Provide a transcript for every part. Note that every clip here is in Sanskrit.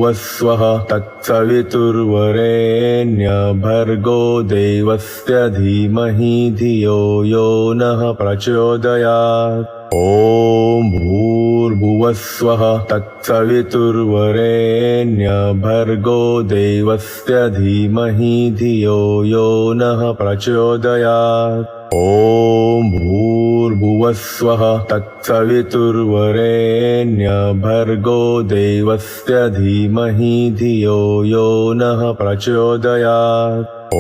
भूर्भुवस्वः तत्सवितुर्वरेण्य भर्गो देवस्य धीमहि धियो यो नः प्रचोदयात्। ॐ भूर्भुवस्वः तत्सवितुर्वरेण्य भर्गो देवस्य धीमहि धियो यो नः प्रचोदयात्। ॐ भूर्भुवस्वः तत्सवितुर्वरेण्य भर्गो देवस्य धीमहि धियो यो नः प्रचोदयात्। ॐ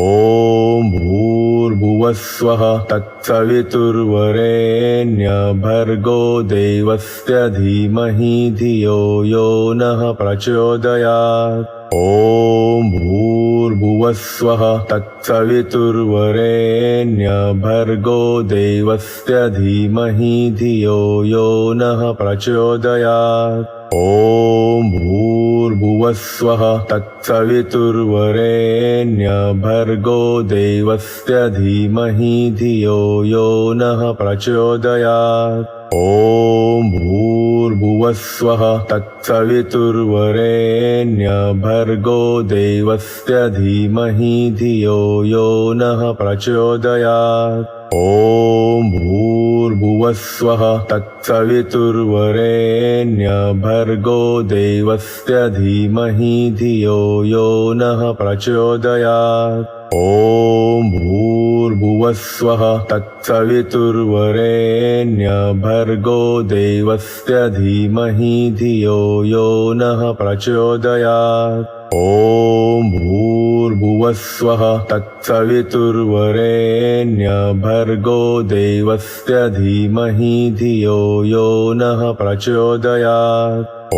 भूर्भुवस्वः तत्सवितुर्वरेण्य भर्गो देवस्य धीमहि धियो यो नः प्रचोदयात्। ॐ भूर्भुवस्वः तत्सवितुर्वरेण्य भर्गो देवस्य धीमहि धियो यो नः प्रचोदयात्। ॐ भूर्भुवस्वः तत्सवितुर्वरेण्य भर्गो देवस्य धीमहि धियो यो नः प्रचोदयात्। ॐ भूर्भुवस्वः तत्सवितुर्वरेण्य भर्गो देवस्य धीमहि धियो यो नः प्रचोदयात्। ॐ भूर्भुवस्वः तत्सवितुर्वरेण्य भर्गो देवस्य धीमहि धियो यो नः प्रचोदयात्। ॐ भूर्भुवस्वः तत्सवितुर्वरेण्य भर्गो देवस्य धीमहि धियो यो नः प्रचोदयात्। ॐ भूर्भुवस्वः तत्सवितुर्वरेण्य भर्गो देवस्य धीमहि धियो यो नः प्रचोदयात्। ॐ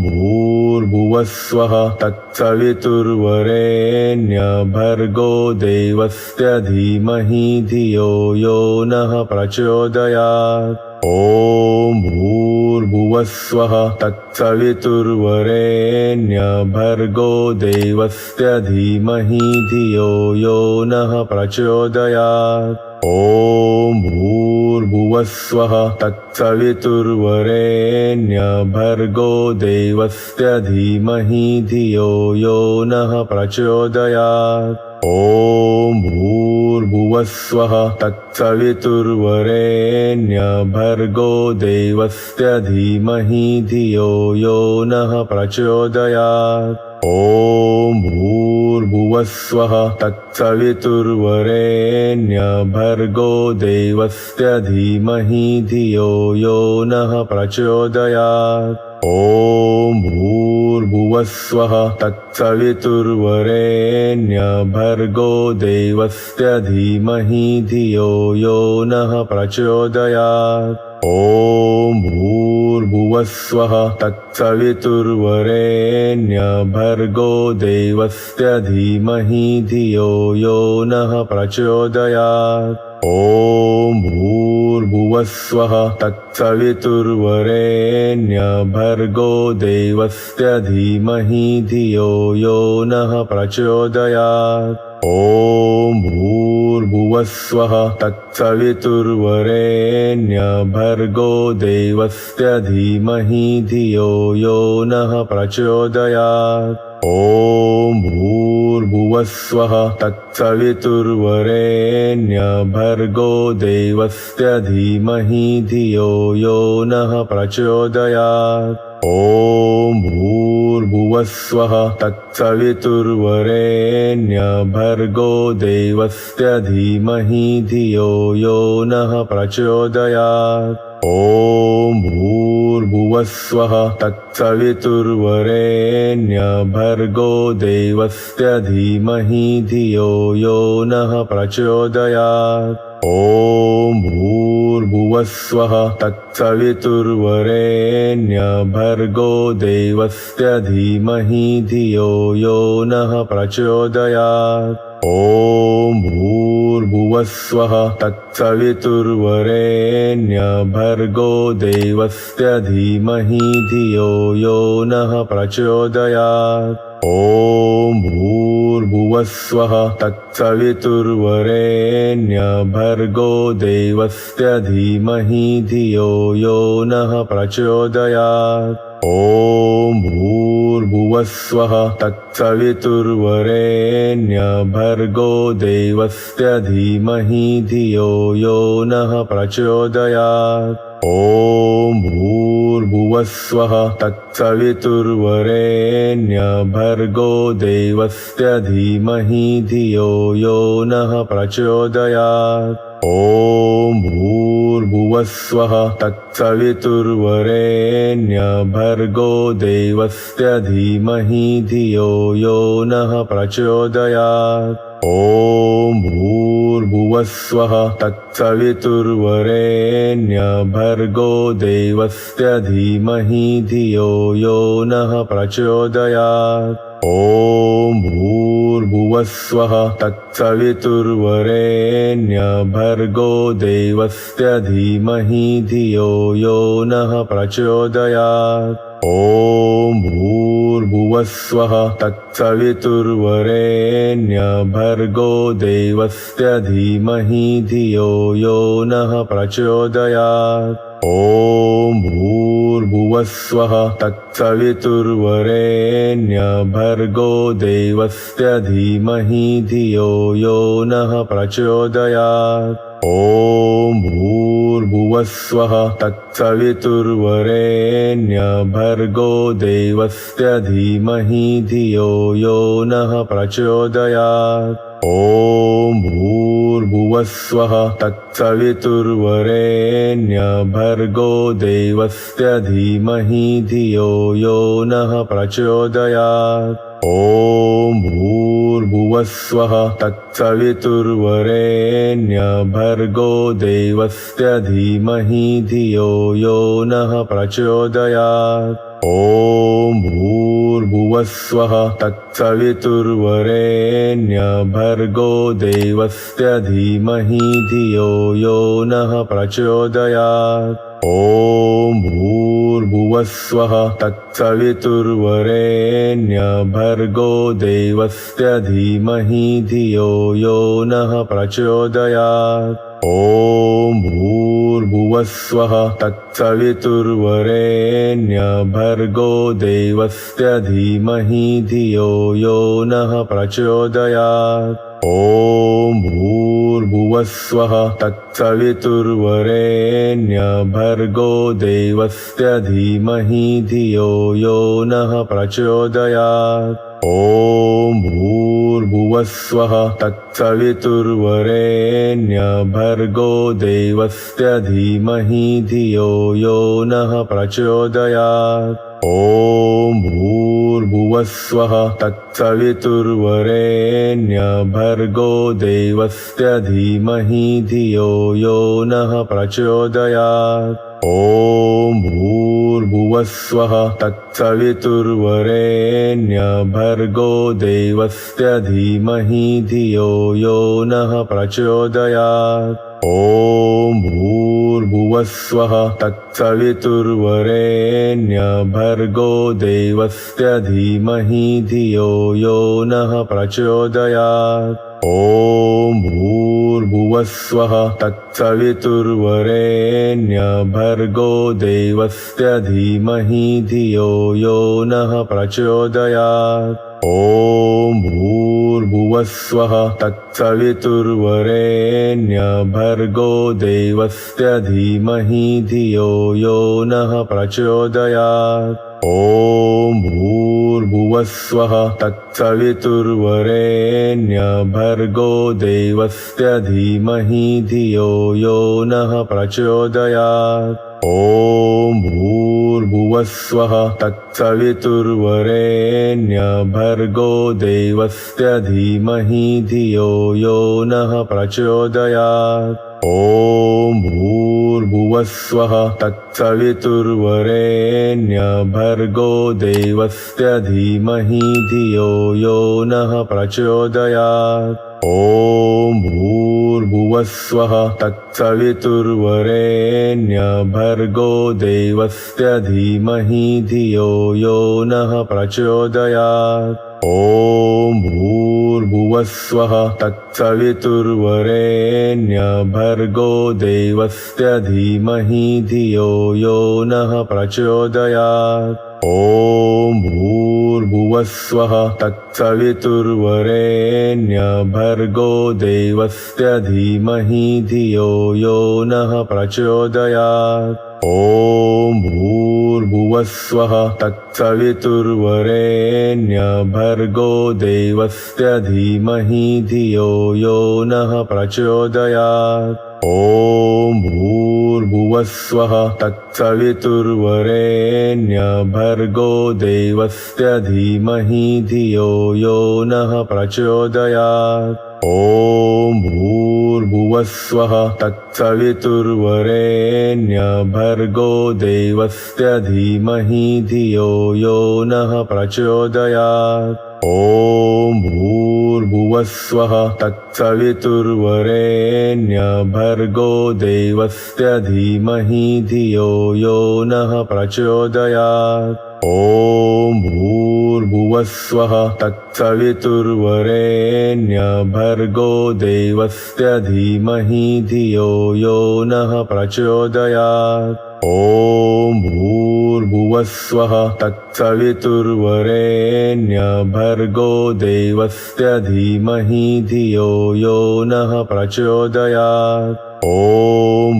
भूर्भुवस्वः तत्सवितुर्वरेण्य भर्गो देवस्य धीमहि धियो यो नः प्रचोदयात्। ॐ भूर्भुवस्वः तत्सवितुर्वरेण्य भर्गो देवस्य धीमहि धियो यो नः प्रचोदयात्। ॐ भूर्भुवस्वः तत्सवितुर्वरेण्य भर्गो देवस्य धीमहि धियो यो नः प्रचोदयात्। ॐ भूर्भुवस्वः तत्सवितुर्वरेण्य भर्गो देवस्य धीमहि धियो यो नः प्रचोदयात्। ॐ भूर्भुवस्वः तत्सवितुर्वरेण्य भर्गो देवस्य धीमहि धियो यो नः प्रचोदयात्। ॐ भूर्भुवस्वः तत्सवितुर्वरेण्य भर्गो देवस्य धीमहि धियो यो नः प्रचोदयात्। ॐ भूर्भुवस्वः तत्सवितुर्वरेण्य भर्गो देवस्य धीमहि धियो यो नः प्रचोदयात्। ॐ भूर्भुवस्वः तत्सवितुर्वरेण्य भर्गो देवस्य धीमहि धियो यो नः प्रचोदयात्। ॐ भूर्भुवस्वः तत्सवितुर्वरेण्य भर्गो देवस्य धीमहि धियो यो नः प्रचोदयात्। ॐ भूर्भुवस्वः तत्सवितुर्वरेण्य भर्गो देवस्य धीमहि धियो यो नः प्रचोदयात्। ॐ भूर्भुवस्वः तत्सवितुर्वरेण्य भर्गो देवस्य धीमहि धियो यो नः प्रचोदयात्। ॐ भूर्भुवस्वः तत्सवितुर्वरेण्य भर्गो देवस्य धीमहि धियो यो नः प्रचोदयात्। ॐ भूर्भुवस्वः तत्सवितुर्वरेण्य भर्गो देवस्य धीमहि धियो यो नः प्रचोदयात्। ॐ भूर्भुवस्वः तत्सवितुर्वरेण्य भर्गो देवस्य धीमहि धियो यो नः प्रचोदयात्। ॐ भूर्भुवस्वः तत्सवितुर्वरेण्य भर्गो देवस्य धीमहि धियो यो नः प्रचोदयात्। ॐ भूर्भुवस्वः भूर्भुवस्वः तत्सवितुर्वरेण्य भर्गो देवस्य धीमहि धियो यो नः प्रचोदयात्। ॐ भूर्भुवस्वः तत्सवितुर्वरेण्य भर्गो देवस्य धीमहि धियो यो नः प्रचोदयात्। ॐ भूर्भुवस्वः तत्सवितुर्वरेण्य भर्गो देवस्य धीमहि धियो यो नः प्रचोदयात्। ॐ भूर्भुवस्वः तत्सवितुर्वरेण्य भर्गो देवस्य धीमहि धियो यो नः प्रचोदयात्। ॐ भूर्भुवस्वः तत्सवितुर्वरेण्य भर्गो देवस्य धीमहि धियो यो नः प्रचोदयात्। ॐ भूर्भुवस्वः तत्सवितुर्वरेण्य भर्गो देवस्य धीमहि धियो यो नः प्रचोदयात्। ॐ भूर्भुवस्वः तत्सवितुर्वरेण्य भर्गो देवस्य धीमहि धियो यो नः प्रचोदयात्। ॐ भूर्भुवस्वः तत्सवितुर्वरेण्य भर्गो देवस्य धीमहि धियो यो नः प्रचोदयात्। ॐ भूर्भुवस्वः तत्सवितुर्वरेण्य भर्गो देवस्य धीमहि धियो यो नः प्रचोदयात्। ॐ भूर्भुवस्वः तत्सवितुर्वरेण्य भर्गो देवस्य धीमहि धियो यो नः प्रचोदयात्। ॐ भूर्भुवस्वः तत्सवितुर्वरेण्य भर्गो देवस्य धीमहि धियो यो नः प्रचोदयात्। ॐ भूर्भुवस्वः तत्सवितुर्वरेण्य भर्गो देवस्य धीमहि धियो यो नः प्रचोदयात्। ॐ भूर्भुवस्वः तत्सवितुर्वरेण्य भर्गो देवस्य धीमहि धियो यो नः प्रचोदयात्। ॐ भूर्भुवस्वः तत्सवितुर्वरेण्य भर्गो देवस्य धीमहि धियो यो नः प्रचोदयात्। ॐ भूर्भुवस्वः तत्सवितुर्वरेण्य भर्गो देवस्य धीमहि धियो यो नः प्रचोदयात्। ॐ भूर्भुवस्वः तत्सवितुर्वरेण्य भर्गो देवस्य धीमहि धियो यो नः प्रचोदयात्। ॐ भूर्भुवस्वः तत्सवितुर्वरेण्य भर्गो देवस्य धीमहि धियो यो नः प्रचोदयात्। ॐ भूर्भुवस्वः तत्सवितुर्वरेण्य भर्गो देवस्य धीमहि धियो यो नः प्रचोदयात्। ॐ भूर्भुवस्वः तत्सवितुर्वरेण्य भर्गो देवस्य धीमहि धियो यो नः प्रचोदयात्। ॐ भूर्भुवस्वः तत्सवितुर्वरेण्य भर्गो देवस्य धीमहि धियो यो नः प्रचोदयात्। ॐ भूर्भुवस्वः तत्सवितुर्वरेण्य भर्गो देवस्य धीमहि धियो यो नः प्रचोदयात्। ॐ भूर्भुवस्वः तत्सवितुर्वरेण्य भर्गो देवस्य धीमहि धियो यो नः प्रचोदयात्। ॐ भूर्भुवस्वः तत्सवितुर्वरेण्य भर्गो देवस्य धीमहि धियो यो नः प्रचोदयात्। ॐ भूर्भुवस्वः तत्सवितुर्वरेण्य भर्गो देवस्य धीमहि धियो यो नः प्रचोदयात्। ॐ भूर्भुवस्वः तत्सवितुर्वरेण्य भर्गो देवस्य धीमहि धियो यो नः प्रचोदयात्। ॐ भूर्भुवस्वः भूर्भुवस्वः तत्सवितुर्वरेण्य भर्गो देवस्य धीमहि धियो यो नः प्रचोदयात्। ॐ भूर्भुवस्वः तत्सवितुर्वरेण्य भर्गो देवस्य धीमहि धियो यो नः प्रचोदयात्। ॐ भूर्भुवस्वः तत्सवितुर्वरेण्य भर्गो देवस्य धीमहि धियो यो नः प्रचोदयात्। ॐ भूर्भुवस्वः तत्सवितुर्वरेण्य भर्गो देवस्य धीमहि धियो यो नः प्रचोदयात्। ॐ भूर्भुवस्वः तत्सवितुर्वरेण्य भर्गो देवस्य धीमहि धियो यो नः प्रचोदयात्। ॐ भूर्भुवस्वः तत्सवितुर्वरेण्य भर्गो देवस्य धीमहि धियो यो नः प्रचोदयात्। ॐ भूर्भुवस्वः तत्सवितुर्वरेण्य भर्गो देवस्य धीमहि धियो यो नः प्रचोदयात्। ॐ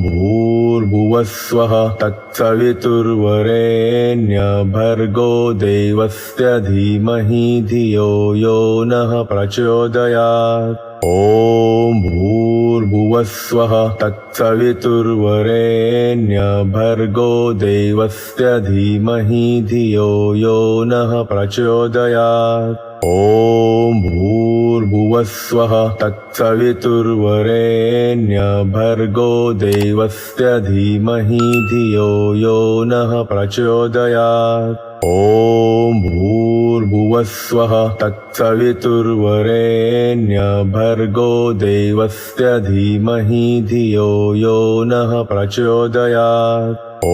भूर्भुवस्वः तत्सवितुर्वरेण्य भर्गो देवस्य धीमहि धियो यो नः प्रचोदयात्। ॐ भूर्भुवस्वः तत्सवितुर्वरेण्य भर्गो देवस्य धीमहि धियो यो नः प्रचोदयात्। ॐ भूर्भुवस्वः तत्सवितुर्वरेण्य भर्गो देवस्य धीमहि धियो यो नः प्रचोदयात्। ॐ भूर्भुवस्वः तत्सवितुर्वरेण्य भर्गो देवस्य धीमहि धियो यो नः प्रचोदयात्। ॐ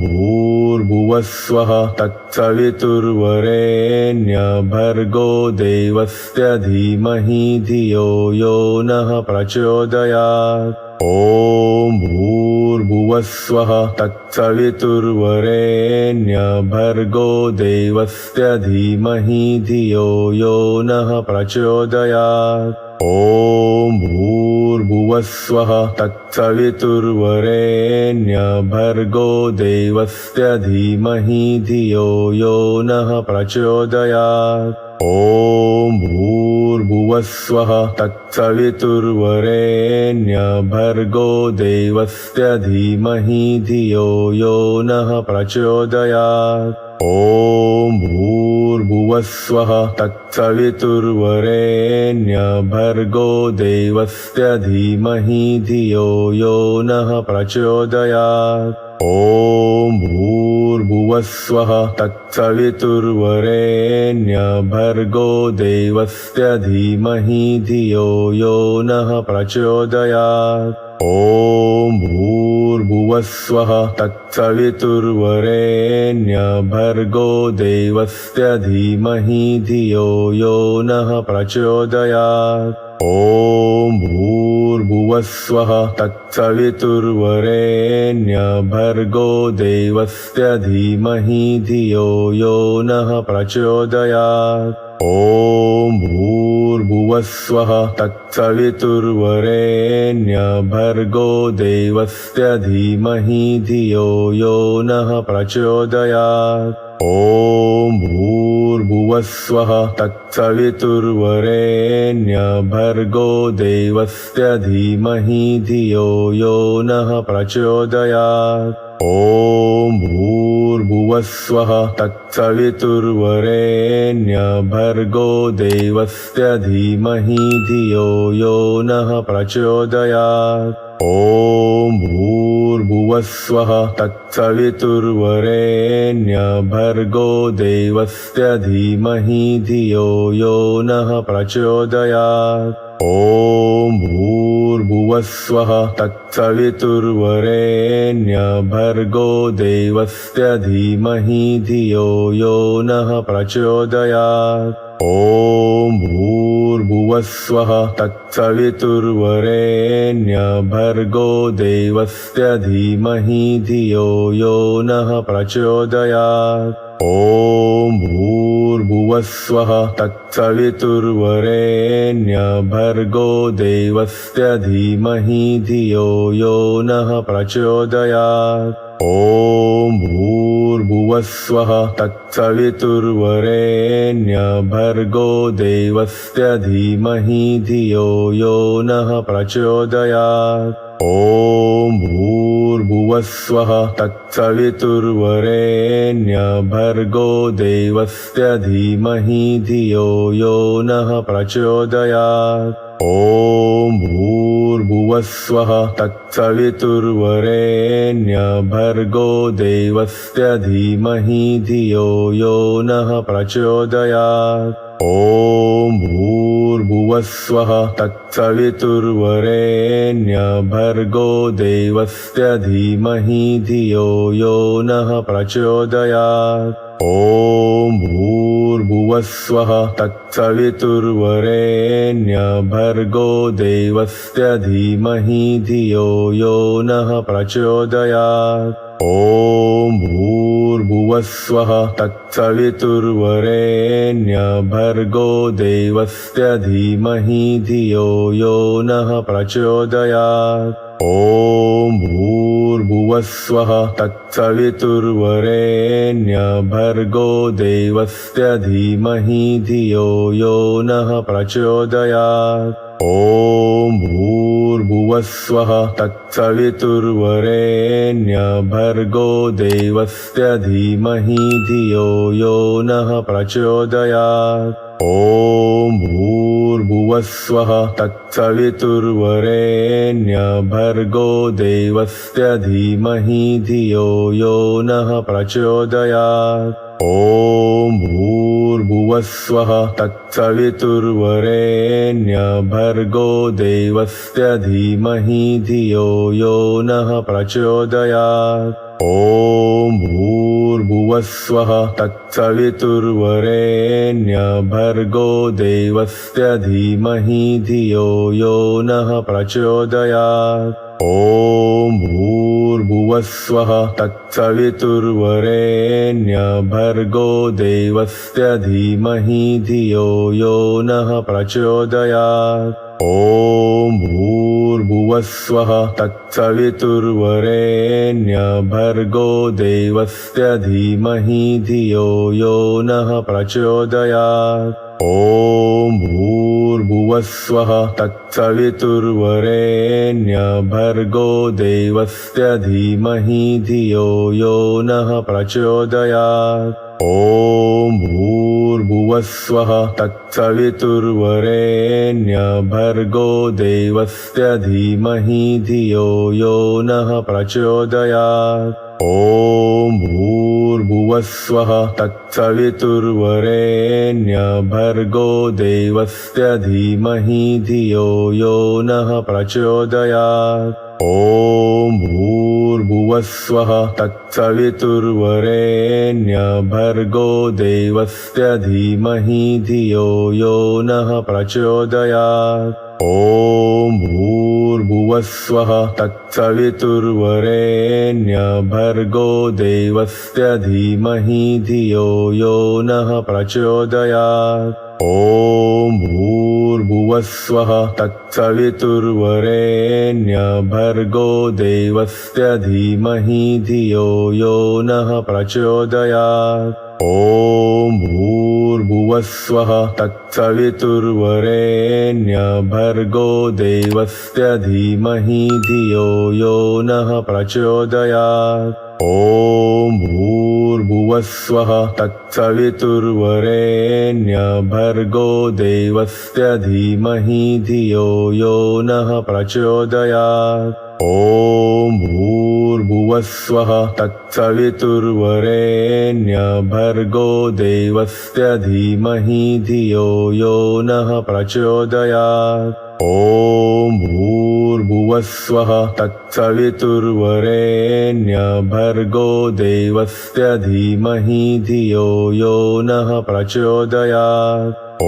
भूर्भुवस्वः तत्सवितुर्वरेण्य भर्गो देवस्य धीमहि धियो यो नः प्रचोदयात्। ॐ भूर्भुवस्वः तत्सवितुर्वरेण्य भर्गो देवस्य धीमहि धियो यो नः प्रचोदयात्। ॐ भूर्भुवस्वः तत्सवितुर्वरेण्य भर्गो देवस्य धीमहि धियो यो नः प्रचोदयात्। ॐ भूर्भुवस्वः तत्सवितुर्वरेण्य भर्गो देवस्य धीमहि धियो यो नः प्रचोदयात्। ॐ भूर्भुवस्वः तत्सवितुर्वरेण्य भर्गो देवस्य धीमहि धियो यो नः प्रचोदयात्। ॐ भूर्भुवस्वः तत्सवितुर्वरेण्य भर्गो देवस्य धीमहि धियो यो नः प्रचोदयात्। ॐ भूर्भुवस्वः तत्सवितुर्वरेण्य भर्गो देवस्य धीमहि धियो यो नः प्रचोदयात्। ॐ भूर्भुवस्वः तत्सवितुर्वरेण्य भर्गो देवस्य धीमहि धियो यो नः प्रचोदयात्। ॐ भूर्भुवस्वः तत्सवितुर्वरेण्य भर्गो देवस्य धीमहि धियो यो नः प्रचोदयात्। ॐ भूर्भुवस्वः तत्सवितुर्वरेण्य भर्गो देवस्य धीमहि धियो यो नः प्रचोदयात्। ॐ भूर्भुवस्वः तत्सवितुर्वरेण्य भर्गो देवस्य धीमहि धियो यो नः प्रचोदयात्। ॐ भूर्भुवस्वः तत्सवितुर्वरेण्य भर्गो देवस्य धीमहि धियो यो नः प्रचोदयात्। ॐ भूर्भुवस्वः तत्सवितुर्वरेण्य भर्गो देवस्य धीमहि धियो यो नः प्रचोदयात्। ॐ भूर्भुवस्वः तत्सवितुर्वरेण्य भर्गो देवस्य धीमहि धियो यो नः प्रचोदयात्। ॐ भूर्भुवस्वः भूर्भुवस्वः तत्सवितुर्वरेण्य भर्गो देवस्य धीमहि धियो यो नः प्रचोदयात्। ॐ भूर्भुवस्वः तत्सवितुर्वरेण्य भर्गो देवस्य धीमहि धियो यो नः प्रचोदयात्। ॐ भूर्भुवस्वः तत्सवितुर्वरेण्य भर्गो देवस्य धीमहि धियो यो नः प्रचोदयात्। ॐ भूर्भुवस्वः तत्सवितुर्वरेण्य भर्गो देवस्य धीमहि धियो यो नः प्रचोदयात्। ॐ भूर्भुवस्वः तत्सवितुर्वरेण्य भर्गो देवस्य धीमहि धियो यो नः प्रचोदयात्। ॐ भूर्भुवस्वः तत्सवितुर्वरेण्य भर्गो देवस्य धीमहि धियो यो नः प्रचोदयात्। ॐ भूर्भुवस्वः तत्सवितुर्वरेण्य भर्गो देवस्य धीमहि धियो यो नः प्रचोदयात्। ॐ भूर्भुवस्वः तत्सवितुर्वरेण्य भर्गो देवस्य धीमहि धियो यो नः प्रचोदयात्। ॐ भूर्भुवस्वः तत्सवितुर्वरेण्य भर्गो देवस्य धीमहि धियो यो नः प्रचोदयात्। ॐ भूर्भुवस्वः तत्सवितुर्वरेण्य भर्गो देवस्य धीमहि धियो यो नः प्रचोदयात्। ॐ भूर्भुवस्वः तत्सवितुर्वरेण्य भर्गो देवस्य धीमहि धियो यो नः प्रचोदयात्। ॐ भूर्भुवस्वः तत्सवितुर्वरेण्य भर्गो देवस्य धीमहि धियो यो नः प्रचोदयात्। ॐ भूर्भुवस्वः तत्सवितुर्वरेण्य भर्गो देवस्य धीमहि धियो यो नः प्रचोदयात्। ॐ भूर्भुवस्वः तत्सवितुर्वरेण्य भर्गो देवस्य धीमहि धियो यो नः प्रचोदयात्। ॐ भूर्भुवस्वः तत्सवितुर्वरेण्य भर्गो देवस्य धीमहि धियो यो नः प्रचोदयात्। ॐ भूर्भुवस्वः तत्सवितुर्वरेण्य भर्गो देवस्य धीमहि धियो यो नः प्रचोदयात्। ॐ भूर्भुवस्वः तत्सवितुर्वरेण्य भर्गो देवस्य धीमहि धियो यो नः प्रचोदयात्। ॐ भूर्भुवस्वः तत्सवितुर्वरेण्य भर्गो देवस्य धीमहि धियो यो नः प्रचोदयात्। ॐ भूर्भुवस्वः तत्सवितुर्वरेण्य भर्गो देवस्य धीमहि धियो यो नः प्रचोदयात्। ॐ भूर्भुवस्वः तत्सवितुर्वरेण्य भर्गो देवस्य धीमहि धियो यो नः प्रचोदयात्। ॐ भूर्भुवस्वः तत्सवितुर्वरेण्य भर्गो देवस्य धीमहि धियो यो नः प्रचोदयात्। ॐ भूर्भुवस्वः तत्सवितुर्वरेण्य भर्गो देवस्य धीमहि धियो यो नः प्रचोदयात्। ॐ भूर्भुवस्वः तत्सवितुर्वरेण्य भर्गो देवस्य धीमहि धियो यो नः प्रचोदयात्। ॐ भूर्भुवस्वः तत्सवितुर्वरेण्य भर्गो देवस्य धीमहि धियो यो नः प्रचोदयात्। ॐ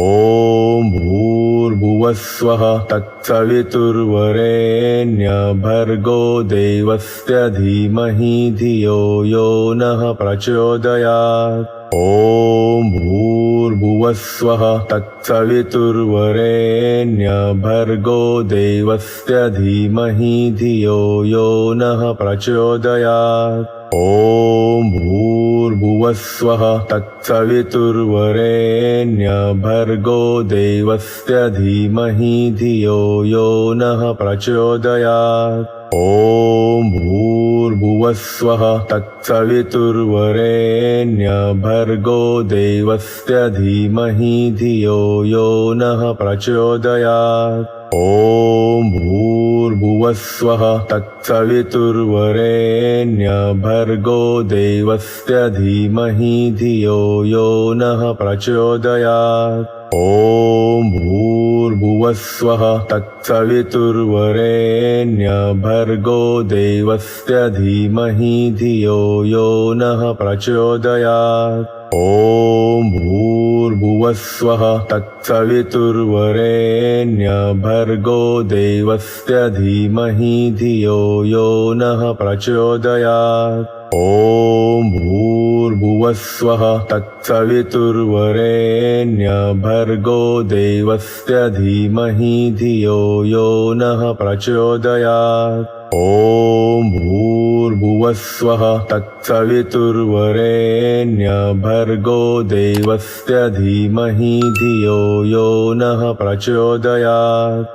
भूर्भुवस्वः तत्सवितुर्वरेण्य भर्गो देवस्य धीमहि धियो यो नः प्रचोदयात्। ॐ भूर्भुवस्वः भूर्भुवस्वः तत्सवितुर्वरेण्य भर्गो देवस्य धीमहि धियो यो नः प्रचोदयात्। ॐ भूर्भुवस्वः तत्सवितुर्वरेण्य भर्गो देवस्य धीमहि धियो यो नः प्रचोदयात्। ॐ भूर्भुवस्वः तत्सवितुर्वरेण्य भर्गो देवस्य धीमहि धियो यो नः प्रचोदयात्। ॐ भूर्भुवस्वः तत्सवितुर्वरेण्य भर्गो देवस्य धीमहि धियो यो नः प्रचोदयात्। ॐ भूर्भुवस्वः तत्सवितुर्वरेण्य भर्गो देवस्य धीमहि धियो यो नः प्रचोदयात्। ॐ भूर्भुवस्वः तत्सवितुर्वरेण्य भर्गो देवस्य धीमहि धियो यो नः प्रचोदयात्। ॐ भूर्भुवस्वः तत्सवितुर्वरेण्य भर्गो देवस्य धीमहि धियो यो नः प्रचोदयात्। ॐ भूर्भुवस्वः तत्सवितुर्वरेण्य भर्गो देवस्य धीमहि धियो यो नः प्रचोदयात्।